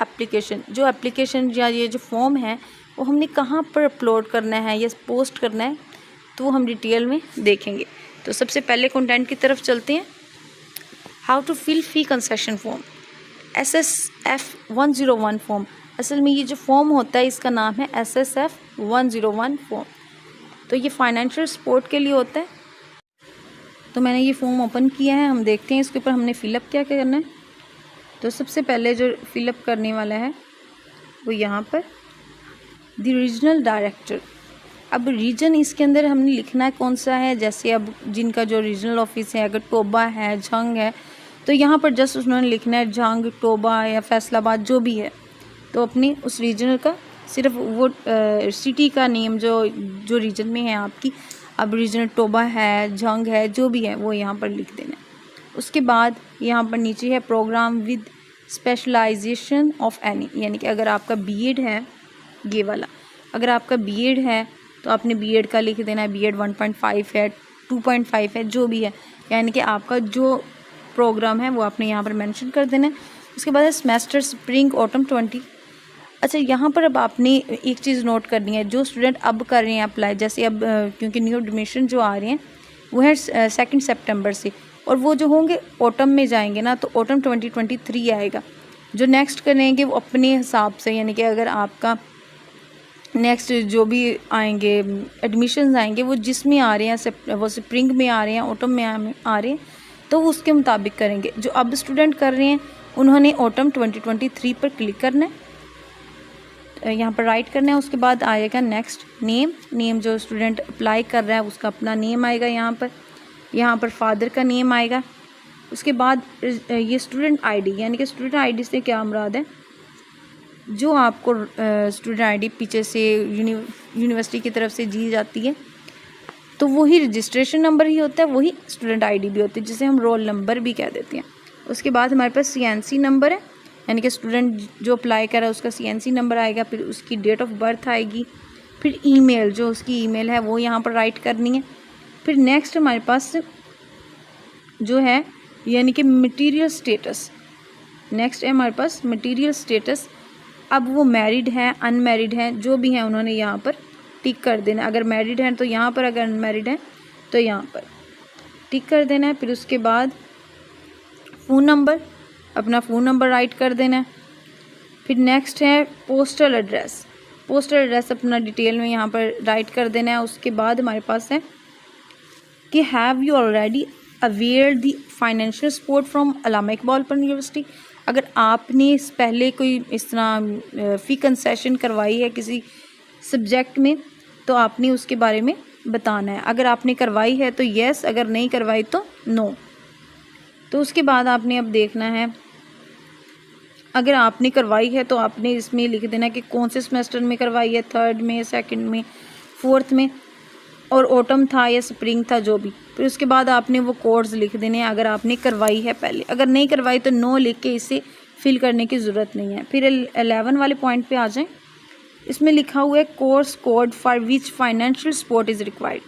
Application, जो application या ये जो फॉर्म है वो हमने कहाँ पर अपलोड करना है या पोस्ट करना है, तो वो हम डिटेल में देखेंगे। तो सबसे पहले कंटेंट की तरफ चलते हैं। How to fill fee concession form, SSF 101 form. असल में ये जो फॉर्म होता है इसका नाम है SSF 101 फॉर्म। तो ये फाइनेंशियल सपोर्ट के लिए होता है। तो मैंने ये फॉर्म ओपन किया है, हम देखते हैं इसके ऊपर हमने फिलअप क्या क्या करना है। तो सबसे पहले जो फिलअप करने वाला है वो यहाँ पर द रीजनल डायरेक्टर। अब रीजन इसके अंदर हमने लिखना है कौन सा है, जैसे अब जिनका जो रीजनल ऑफिस है, अगर टोबा है, झंग है, तो यहाँ पर जस्ट उन्होंने लिखना है झंग, टोबा या फैसलाबाद जो भी है, तो अपनी उस रीजनल का सिर्फ वो सिटी का नेम जो रीजन में है आपकी, अब रीजनल टोबा है, झंग है, जो भी है वो यहाँ पर लिख देना है। उसके बाद यहाँ पर नीचे है program with specialisation of any, यानी कि अगर आपका बीएड है, ये वाला अगर आपका बीएड है तो आपने बीएड का लिख देना है, बीएड 1.5 है, 2.5 है, जो भी है, यानी कि आपका जो प्रोग्राम है वो आपने यहाँ पर मेंशन कर देना है। उसके बाद है सेमेस्टर स्प्रिंग ऑटम 20। अच्छा, यहाँ पर अब आपने एक चीज़ नोट करनी है, जो स्टूडेंट अब कर रहे हैं अप्लाई, जैसे अब क्योंकि न्यू एडमिशन जो आ रहे हैं वो है 2 सितंबर से, और वो जो होंगे ऑटम में जाएंगे ना, तो ऑटम 2023 आएगा। जो नेक्स्ट करेंगे वो अपने हिसाब से, यानी कि अगर आपका नेक्स्ट जो भी आएंगे एडमिशन्स आएंगे वो जिसमें आ रहे हैं, वो स्प्रिंग में आ रहे हैं, ऑटम में आ रहे हैं, तो उसके मुताबिक करेंगे। जो अब स्टूडेंट कर रहे हैं उन्होंने ऑटम 2023 पर क्लिक करना है, यहाँ पर राइट करना है। उसके बाद आएगा नेक्स्ट नेम जो स्टूडेंट अप्लाई कर रहा है उसका अपना नेम आएगा, यहाँ पर फादर का नेम आएगा। उसके बाद ये स्टूडेंट आईडी, यानी कि स्टूडेंट आईडी से क्या मुराद है, जो आपको स्टूडेंट आईडी पीछे से यूनिवर्सिटी की तरफ से दी जाती है, तो वही रजिस्ट्रेशन नंबर ही होता है, वही स्टूडेंट आईडी भी होती है, जिसे हम रोल नंबर भी कह देते हैं। उसके बाद हमारे पास CNC नंबर है, यानी कि स्टूडेंट जो अप्लाई कर रहा है उसका CNC नंबर आएगा, फिर उसकी डेट ऑफ बर्थ आएगी, फिर ईमेल, जो उसकी ईमेल है वो यहाँ पर राइट करनी है। फिर नेक्स्ट हमारे पास जो है यानी कि मटेरियल स्टेटस, नेक्स्ट है हमारे पास मटेरियल स्टेटस। अब वो मैरिड है, अनमैरिड है, जो भी है उन्होंने यहाँ पर टिक कर देना। अगर मैरिड है तो यहाँ पर, अगर अनमैरिड है तो यहाँ पर टिक कर देना है। फिर उसके बाद फ़ोन नंबर, अपना फ़ोन नंबर राइट कर देना है। फिर नेक्स्ट है पोस्टल एड्रेस अपना डिटेल में यहाँ पर राइट कर देना है। उसके बाद हमारे पास है कि have you already aware the financial support from Allama Iqbal open university. अगर आपने पहले कोई इस तरह फ़ी कंसेशन करवाई है किसी सब्जेक्ट में, तो आपने उसके बारे में बताना है। अगर आपने करवाई है तो येस, अगर नहीं करवाई तो नो। तो उसके बाद आपने अब देखना है, अगर आपने करवाई है तो आपने इसमें लिख देना कि कौन से सेमेस्टर में करवाई है, 3rd में, 2nd में, 4th में, और ऑटम था या स्प्रिंग था, जो भी। फिर उसके बाद आपने वो कोड्स लिख देने हैं अगर आपने करवाई है पहले। अगर नहीं करवाई तो नो लिख के इसे फिल करने की ज़रूरत नहीं है। फिर 11 वाले पॉइंट पे आ जाएं। इसमें लिखा हुआ है course code for which financial support is required.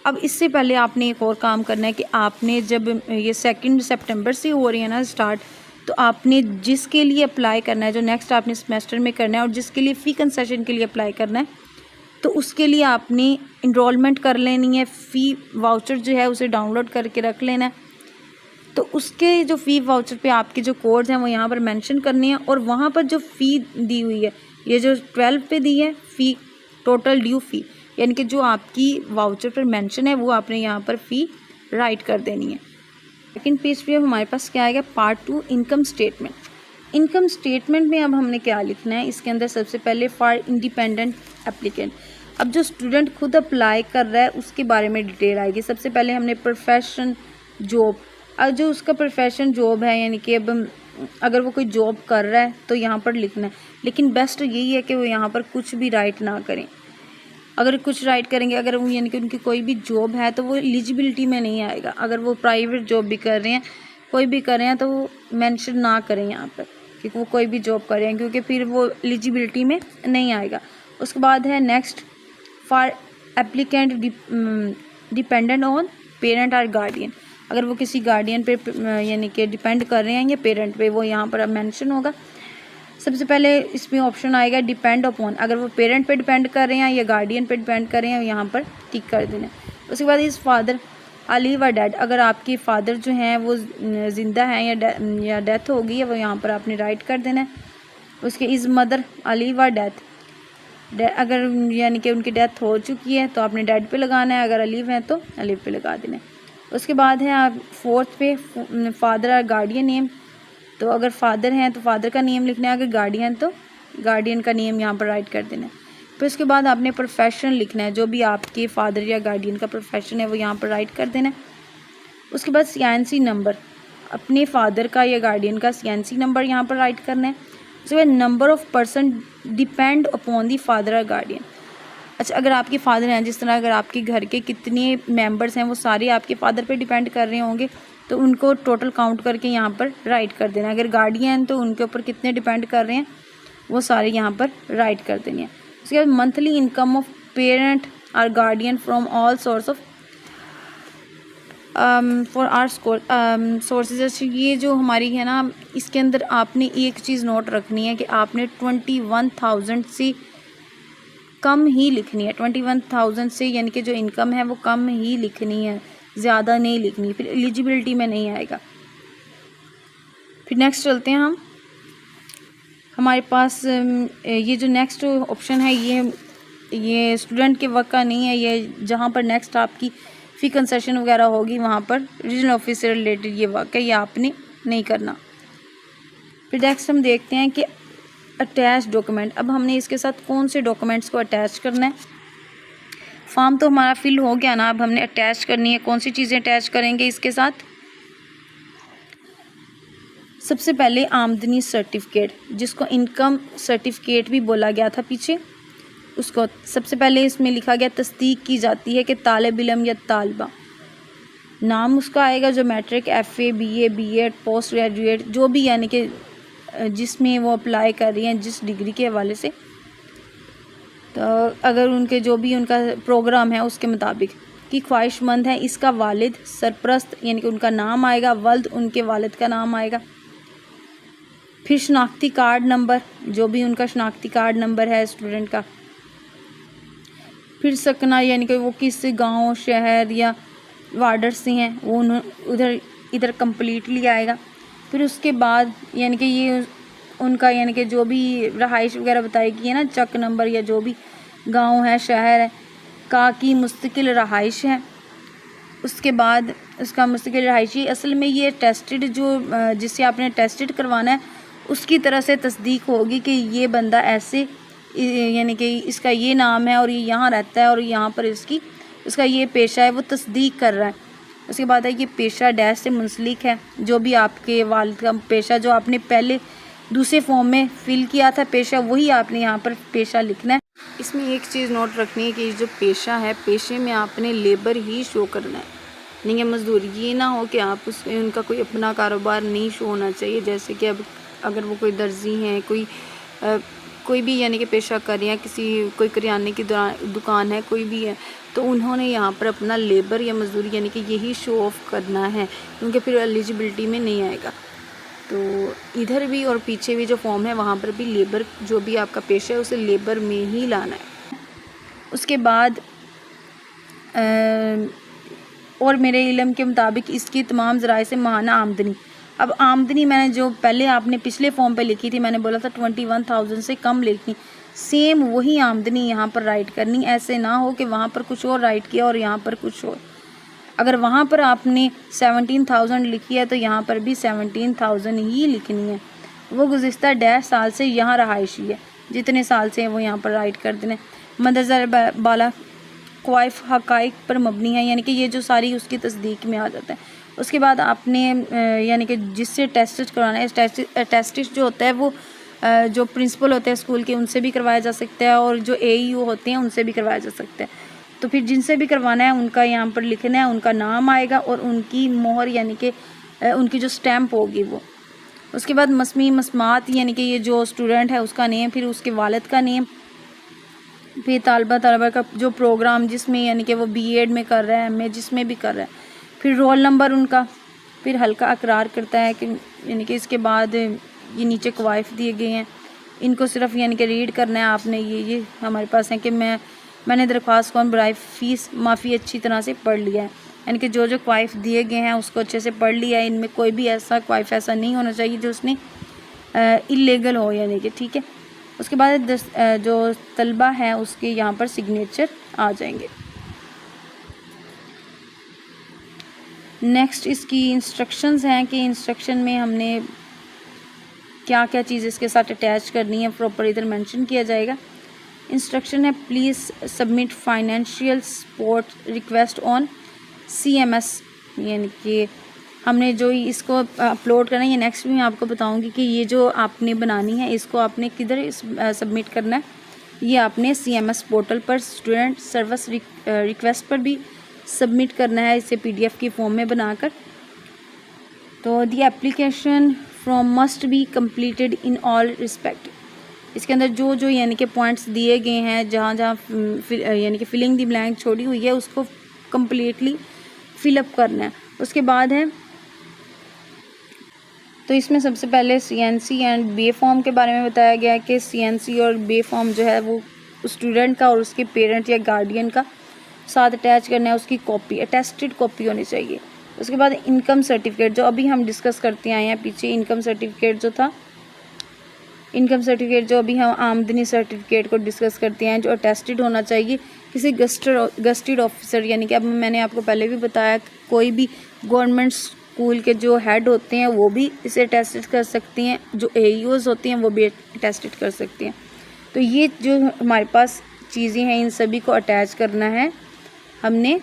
अब इससे पहले आपने एक और काम करना है कि आपने जब ये 2 सितंबर से हो रही है ना स्टार्ट, तो आपने जिसके लिए अप्लाई करना है, जो नेक्स्ट आपने सेमेस्टर में करना है और जिसके लिए फ़ी कंसेशन के लिए अप्लाई करना है, तो उसके लिए आपने इनरोलमेंट कर लेनी है। फ़ी वाउचर जो है उसे डाउनलोड करके रख लेना है। तो उसके जो फ़ी वाउचर पे आपके जो कोड्स हैं वो यहाँ पर मेंशन करने हैं, और वहाँ पर जो फ़ी दी हुई है, ये जो 12 पे दी है फ़ी, टोटल ड्यू फ़ी, यानी कि जो आपकी वाउचर पर मेंशन है वो आपने यहाँ पर फ़ी राइट कर देनी है। सेकेंड पेज पे हमारे पास क्या आएगा, part 2 income statement. Income statement में अब हमने क्या लिखना है, इसके अंदर सबसे पहले फॉर इंडिपेंडेंट एप्लीकेंट। अब जो स्टूडेंट खुद अप्लाई कर रहा है उसके बारे में डिटेल आएगी। सबसे पहले हमने प्रोफेशन जॉब, अब जो उसका प्रोफेशन जॉब है, यानी कि अब अगर वो कोई जॉब कर रहा है तो यहाँ पर लिखना है, लेकिन बेस्ट यही है कि वो यहाँ पर कुछ भी राइट ना करें। अगर कुछ राइट करेंगे, अगर वो यानी कि उनकी कोई भी जॉब है तो वो एलिजिबिलिटी में नहीं आएगा। अगर वो प्राइवेट जॉब भी कर रहे हैं, कोई भी कर रहे हैं, तो वो मेंशन ना करें यहाँ पर कि वो कोई भी जॉब कर रहे हैं, क्योंकि फिर वो एलिजिबिलिटी में नहीं आएगा। उसके बाद है next for applicant dependent on parent और गार्डियन। अगर वो किसी गार्डियन पे यानी कि डिपेंड कर रहे हैं या पेरेंट पे, वो यहाँ पर अब मेंशन होगा। सबसे पहले इसमें ऑप्शन आएगा डिपेंड अपॉन, अगर वो पेरेंट पे डिपेंड कर रहे हैं या गार्डियन पे डिपेंड कर रहे हैं, यहाँ पर टिक कर देना। उसके बाद इस फादर अलीव व डेड, अगर आपके फादर जो हैं वो ज़िंदा हैं या डेथ हो गई है, वो यहाँ पर आपने राइट कर देना है। उसके इज़ मदर अलीव व डेथ, अगर यानी कि उनकी डेथ हो चुकी है तो आपने डेड पे लगाना है, अगर अलीव है तो अलीव पे लगा देना है। उसके बाद है आप फोर्थ पे फादर और गार्डियन नेम, तो अगर फादर हैं तो फादर का नेम लिखना है, अगर गार्डियन तो गार्डियन का नेम यहाँ पर राइट कर देना है। फिर उसके बाद आपने प्रोफेशन लिखना है, जो भी आपके फादर या गार्डियन का प्रोफेशन है वो यहाँ पर राइट कर देना है। उसके बाद CNC नंबर, अपने फादर का या गार्डियन का CNC नंबर यहाँ पर राइट करना है। उसके बाद number of person depend upon the father और गार्डियन, अच्छा अगर आपके फादर हैं, जिस तरह अगर आपके घर के कितने मेंबर्स हैं वो सारे आपके फादर पे डिपेंड कर रहे होंगे तो उनको टोटल काउंट करके यहाँ पर राइट कर देना। अगर गार्डियन तो उनके ऊपर कितने डिपेंड कर रहे हैं वो सारे यहाँ पर राइट कर देने हैं। उसके बाद मंथली इनकम ऑफ पेरेंट और guardian from all source of four or sources. ये जो हमारी है ना, इसके अंदर आपने एक चीज़ नोट रखनी है कि आपने 21,000 से कम ही लिखनी है। 21,000 से यानी कि जो इनकम है वो कम ही लिखनी है, ज़्यादा नहीं लिखनी, फिर एलिजिबिलिटी में नहीं आएगा। फिर नेक्स्ट चलते हैं हम, हमारे पास ये जो नेक्स्ट ऑप्शन है ये स्टूडेंट के वर्क का नहीं है, ये जहाँ पर नेक्स्ट आपकी फ़ी कंसेशन वगैरह होगी वहाँ पर रीजनल ऑफिस से रिलेटेड ये वर्क है, ये आपने नहीं करना। फिर नेक्स्ट हम देखते हैं कि अटैच डॉक्यूमेंट, अब हमने इसके साथ कौन से डॉक्यूमेंट्स को अटैच करना है। फॉर्म तो हमारा फिल हो गया ना, अब हमने अटैच करनी है। कौन सी चीज़ें अटैच करेंगे इसके साथ? सबसे पहले आमदनी सर्टिफिकेट, जिसको इनकम सर्टिफिकेट भी बोला गया था पीछे, उसको सबसे पहले इसमें लिखा गया तस्दीक की जाती है कि तालिब इल्म या तालिबा, नाम उसका आएगा जो matric, FA, BA, B.Ed, post graduate, जो भी यानी कि जिसमें वो अप्लाई कर रही हैं जिस डिग्री के हवाले से, तो अगर उनके जो भी उनका प्रोग्राम है उसके मुताबिक की ख्वाहिशमंद है। इसका वालिद सरप्रस्त यानी कि उनका नाम आएगा, वल्द उनके वालिद का नाम आएगा। फिर शनाख्ती कार्ड नंबर, जो भी उनका शनाख्ती कार्ड नंबर है स्टूडेंट का। फिर सकना यानी कि वो किस गांव, शहर या वार्डर से हैं वो इधर कम्प्लीटली आएगा। फिर उसके बाद यानी कि ये उनका यानी कि जो भी रहाइश वगैरह बताई गई है ना, चक नंबर या जो भी गांव है, शहर है का की मुस्तकिल रहाइश है। उसके बाद उसका मुस्तकिल रहाइशी, असल में ये टेस्टेड जो जिससे आपने टेस्टेड करवाना है उसकी तरह से तस्दीक होगी कि ये बंदा ऐसे यानी कि इसका ये नाम है और ये यहाँ रहता है और यहाँ पर इसका ये पेशा है, वो तस्दीक कर रहा है। उसके बाद है ये पेशा डैश से मुंसलिक है, जो भी आपके वालिद का पेशा जो आपने पहले दूसरे फॉर्म में फिल किया था पेशा, वही आपने यहाँ पर पेशा लिखना है। इसमें एक चीज़ नोट रखनी है कि जो पेशा है, पेशे में आपने लेबर ही शो करना है, नहीं है मजदूरी। ये ना हो कि आप उसमें उनका कोई अपना कारोबार नहीं शो होना चाहिए। जैसे कि अब अगर वो कोई दर्जी हैं, कोई भी यानी कि पेशा कर रहे हैं, कोई करियाने की दुकान है, कोई भी है, तो उन्होंने यहाँ पर अपना लेबर या मजदूरी यानी कि यही शो ऑफ करना है, क्योंकि फिर एलिजिबिलिटी में नहीं आएगा। तो इधर भी और पीछे भी जो फॉर्म है वहाँ पर भी लेबर, जो भी आपका पेशा है उसे लेबर में ही लाना है। उसके बाद और मेरे इल्म के मुताबिक इसकी तमाम ज़राए से माहाना आमदनी। अब आमदनी मैंने जो पहले आपने पिछले फॉर्म पे लिखी थी, मैंने बोला था 21,000 से कम लिखनी, सेम वही आमदनी यहाँ पर राइट करनी। ऐसे ना हो कि वहाँ पर कुछ और राइट किया और यहाँ पर कुछ और। अगर वहाँ पर आपने 17,000 लिखी है तो यहाँ पर भी 17,000 ही लिखनी है। वो गुज़िश्ता 1.5 साल से यहाँ रहायशी है, जितने साल से वो यहाँ पर राइट कर देने। मदरजा बाला क्वाइफ हकाइक पर मबनी है, यानी कि ये जो सारी उसकी तस्दीक में आ जाता है। उसके बाद आपने यानी कि जिससे टेस्ट करवाना है, टेस्ट जो होता है वो जो प्रिंसिपल होते हैं स्कूल के उनसे भी करवाया जा सकता है और जो AEO होते हैं उनसे भी करवाया जा सकता है। तो फिर जिनसे भी करवाना है उनका यहाँ पर लिखना है, उनका नाम आएगा और उनकी मोहर यानी कि उनकी जो स्टैम्प होगी वो। उसके बाद मसमी मसमात यानी कि ये जो स्टूडेंट है उसका नेम, फिर उसके वालिद का नेम, फिर तालबा का जो प्रोग्राम जिसमें यानी कि वो B.Ed में कर रहा है, MA जिसमें भी कर रहा है, फिर रोल नंबर उनका, फिर हल्का अकरार करता है कि यानी कि इसके बाद ये नीचे क्वाइफ दिए गए हैं, इनको सिर्फ यानी कि रीड करना है आपने। ये हमारे पास है कि मैंने दरख्वास्त कौन बराए फ़ीस माफ़ी अच्छी तरह से पढ़ लिया है, यानी कि जो क्वाइफ दिए गए हैं उसको अच्छे से पढ़ लिया है। इनमें कोई भी ऐसा क्वाइफ ऐसा नहीं होना चाहिए जो उसने इल्लीगल हो, यानी कि ठीक है। उसके बाद जो तलबा है उसके यहाँ पर सिग्नेचर आ जाएंगे। नेक्स्ट इसकी इंस्ट्रक्शंस हैं कि इंस्ट्रक्शन में हमने क्या क्या चीज़ इसके साथ अटैच करनी है प्रॉपर इधर मेंशन किया जाएगा। इंस्ट्रक्शन है please submit financial support request on CMS, यानी कि हमने जो इसको अपलोड करना है, ये नेक्स्ट भी मैं आपको बताऊंगी कि ये जो आपने बनानी है इसको आपने किधर सबमिट करना है। ये आपने CMS पोर्टल पर स्टूडेंट सर्विस रिक्वेस्ट पर भी सबमिट करना है, इसे PDF की फॉर्म में बनाकर। तो the application from must be completed in all respect. इसके अंदर जो यानी कि पॉइंट्स दिए गए हैं, जहाँ यानी कि फिलिंग दी ब्लैंक छोड़ी हुई है उसको कम्प्लीटली फिलअप करना है। उसके बाद है तो इसमें सबसे पहले CNC एंड BA फॉर्म के बारे में बताया गया है कि CNC और BA फॉर्म जो है वो स्टूडेंट का और उसके पेरेंट या गार्डियन का साथ अटैच करना है, उसकी कॉपी अटेस्टेड कॉपी होनी चाहिए। उसके बाद इनकम सर्टिफिकेट जो अभी हम डिस्कस करते आए हैं पीछे, इनकम सर्टिफिकेट जो अभी हम आमदनी सर्टिफिकेट को डिस्कस करते हैं, जो अटेस्टेड होना चाहिए किसी गस्टेड ऑफिसर, यानी कि अब मैंने आपको पहले भी बताया कोई भी गवर्नमेंट स्कूल के जो हेड होते हैं वो भी इसे अटेस्टेड कर सकते हैं, जो AEOs होते हैं वो भी अटेस्टेड कर सकते हैं। तो ये जो हमारे पास चीज़ें हैं इन सभी को अटैच करना है हमने।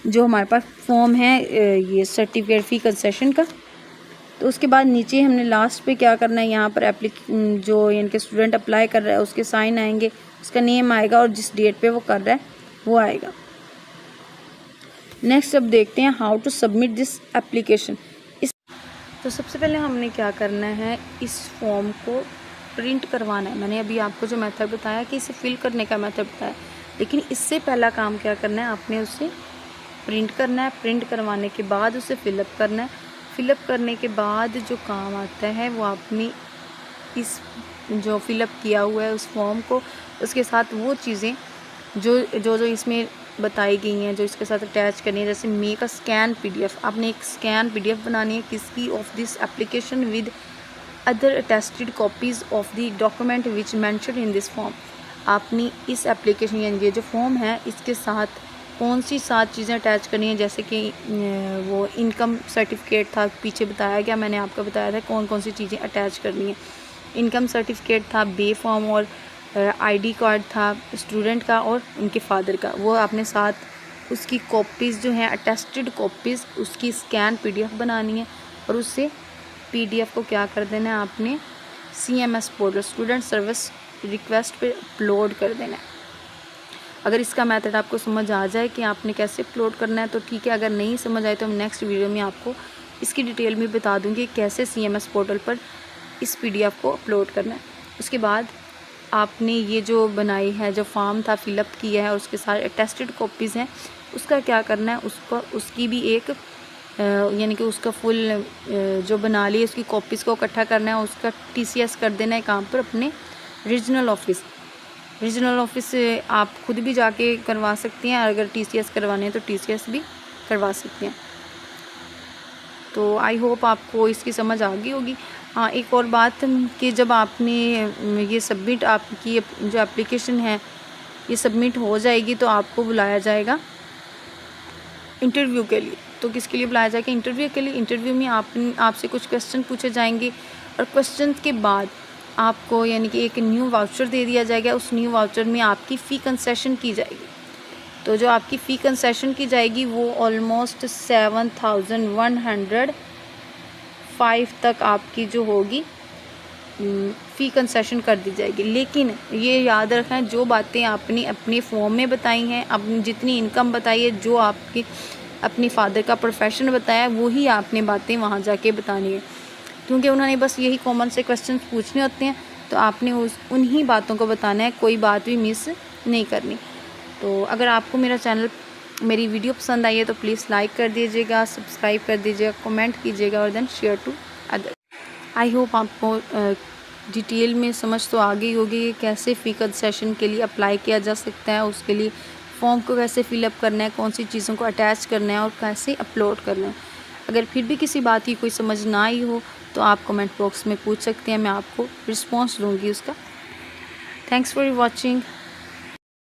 जो हमारे पास फॉर्म है ये सर्टिफिकेट फ़ी कंसेशन का। तो उसके बाद नीचे हमने लास्ट पे क्या करना है, यहाँ पर जो यानी कि स्टूडेंट अप्लाई कर रहा है उसके साइन आएंगे, उसका नेम आएगा और जिस डेट पे वो कर रहा है वो आएगा। नेक्स्ट अब देखते हैं how to submit this application. तो सबसे पहले हमने क्या करना है, इस फॉर्म को प्रिंट करवाना है। मैंने अभी आपको जो मेथड बताया कि इसे फिल करने का मेथड बताया, लेकिन इससे पहला काम क्या करना है, आपने उसे प्रिंट करना है। प्रिंट करवाने के बाद उसे फिलअप करना है। फिलअप करने के बाद जो काम आता है वो आपने इस जो फिलअप किया हुआ है उस फॉर्म को, उसके साथ वो चीज़ें जो इसमें बताई गई हैं जो इसके साथ अटैच करनी है, जैसे मेक अ स्कैन PDF। आपने एक स्कैन PDF बनानी है किसकी, of this application with other attested copies of the document which mention in this form. आपने इस एप्लीकेशन यानी ये जो फॉर्म है इसके साथ कौन सी 7 चीज़ें अटैच करनी है, जैसे कि वो इनकम सर्टिफिकेट था, पीछे बताया गया, मैंने आपको बताया था कौन कौन सी चीज़ें अटैच करनी है। इनकम सर्टिफिकेट था, बे फॉर्म और ID कार्ड था स्टूडेंट का और उनके फादर का, वो आपने साथ उसकी कॉपीज़ जो हैं अटेस्टेड कॉपीज़ उसकी स्कैन PDF बनानी है और उससे PDF को क्या कर देना है आपने CMS portal student service request पे अपलोड कर देना है। अगर इसका मेथड आपको समझ आ जाए कि आपने कैसे अपलोड करना है तो ठीक है, अगर नहीं समझ आए तो मैं नेक्स्ट वीडियो में आपको इसकी डिटेल में बता दूंगी कैसे CMS पोर्टल पर इस PDF को अपलोड करना है। उसके बाद आपने ये जो बनाई है, जो फॉर्म था फिलअप किया है और उसके सारे अटेस्टेड कॉपीज़ हैं, उसका क्या करना है, उसकी भी एक यानी कि उसका फुल जो बना ली उसकी कॉपीज़ को इकट्ठा करना है, उसका TCS कर देना है काम पर अपने रीजनल ऑफिस से आप खुद भी जाके करवा सकती हैं, अगर TCS करवाने हैं तो TCS भी करवा सकते हैं। तो आई होप आपको इसकी समझ आ गई होगी। हाँ, एक और बात कि जब आपने ये सबमिट आपकी जो एप्लीकेशन है ये सबमिट हो जाएगी तो आपको बुलाया जाएगा इंटरव्यू के लिए। तो किसके लिए बुलाया जाएगा, इंटरव्यू के लिए। इंटरव्यू में आपसे कुछ क्वेश्चन पूछे जाएंगे और क्वेश्चन के बाद आपको यानी कि एक न्यू वाउचर दे दिया जाएगा। उस न्यू वाउचर में आपकी फ़ी कंसेशन की जाएगी। तो जो आपकी फ़ी कंसेशन की जाएगी वो ऑलमोस्ट 7,105 तक आपकी जो होगी फ़ी कंसेशन कर दी जाएगी। लेकिन ये याद रखें, जो बातें आपने अपने फॉर्म में बताई हैं, अपनी जितनी इनकम बताई है, जो आपके अपने फादर का प्रोफेशन बताया, वही आपने बातें वहाँ जाके बतानी है, क्योंकि उन्होंने बस यही कॉमन से क्वेश्चन पूछने होते हैं। तो आपने उन्हीं बातों को बताना है, कोई बात भी मिस नहीं करनी। तो अगर आपको मेरा चैनल मेरी वीडियो पसंद आई है तो प्लीज़ लाइक कर दीजिएगा, सब्सक्राइब कर दीजिएगा, कमेंट कीजिएगा और then share to other. I hope आपको डिटेल में समझ तो आ गई होगी कि कैसे फ़ी कंसेशन के लिए अप्लाई किया जा सकता है, उसके लिए फॉर्म को कैसे फिलअप करना है, कौन सी चीज़ों को अटैच करना है और कैसे अपलोड करना है। अगर फिर भी किसी बात की कोई समझ ना आई हो तो आप कमेंट बॉक्स में पूछ सकते हैं, मैं आपको रिस्पॉन्स दूँगी उसका। Thanks for watching.